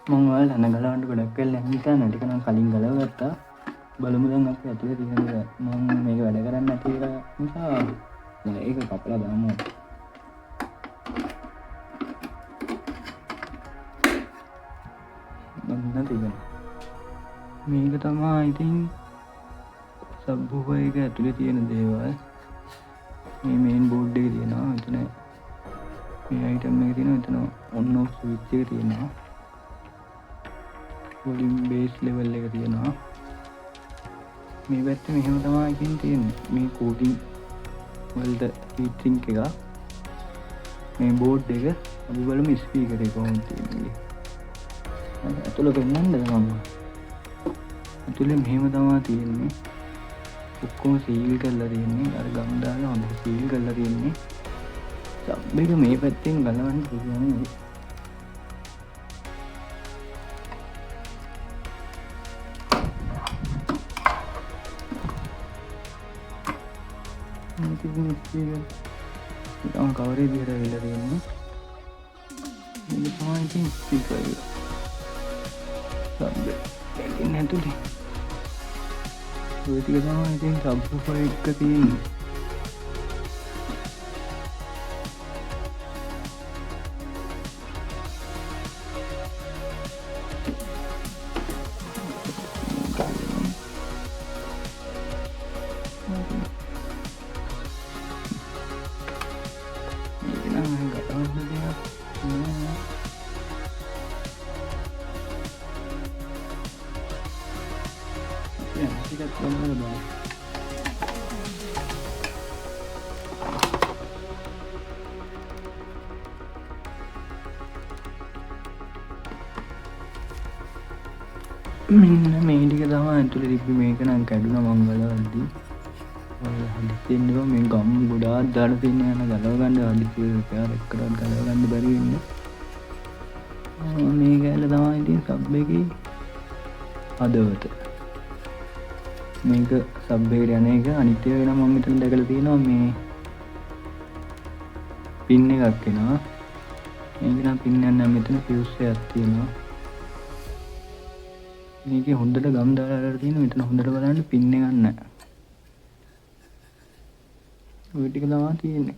මම ඔයාලා යන ගලවන්න ගොඩක් වෙලා නිසා ටික නම් කලින් ගලවගත්තා. බලමු දැන් අපි ඇතුලේ තියෙන දේ. මම මේක වැඩ කරන්නේ නැති එක නිසා දැන් ඒක කපලා දාමු. මම තියෙනවා. මේක තමයි ඉතින් සබ්වූෆර් එක ඇතුලේ තියෙන දේවල්. මේ මේන් බෝඩ් එකේ තියෙනවා. එතන මේ අයිටම් එක තියෙනවා. එතන ඔන් ඔෆ් ස්විච් එක තියෙනවා. වොලියුම් බේස් ලෙවල් එක තියෙනවා. මේ පැත්තේ මෙහෙම තමයි ඉතින් තියෙන්නේ. මේ කූලින් වලට හීට් සින්ක් එක. මේ බෝඩ් එක අපි බලමු ස්පීකර් එක කොහොමද තියෙන්නේ. ඇතුළ පෙන්නන්නද මම? ඇතුලේ මෙහෙම තමයි තියෙන්නේ. ඔක්කොම සීල් කරලා තියෙන්නේ. අර ගම් දාලා හොඳට සීල් කරලා තියෙන්නේ. සබ් එක මේ පැත්තෙන් ගලවන්න පුළුවන්. මේක කවරේ දිහට වෙලා තියෙන්නේ. මේක තමයි ඉතින් ස්පීකර් එක. සබ් එක නැතුලේ. ඔය ටික තමයි ඉතින් සබ්වූෆර් එක තියෙන්නේ. මෙන්න මේ ටික තමයි ඇතුලේ තිබ්බේ. මේක නම් කැඩුනා මං ගලවද්දී. ඔය හදිස්සියෙන් ඉව මේ ගම් ගොඩාක් දාලා තියෙන යන ගලව ගන්න හදිස්සිය රිපෙයාර් එකකට ගලව ගන්න බැරි වෙන්නේ. මේ කැලේ තමයි ඉතින් සබ් එකේ හදවත. මේක සබ් එකට යන එක අනිත් එක නම් මම මෙතන දැකලා තියෙනවා මේ පින් එකක් එනවා. මේක නම් පින් එකක් නම් මෙතන ෆියුස් එකක් තියෙනවා. මේකේ හොඳට ගම් දාලා තියෙනවා. මෙතන හොඳට බලන්න පින් එකක් නැහැ. ඔය ටික තමයි තියෙන්නේ.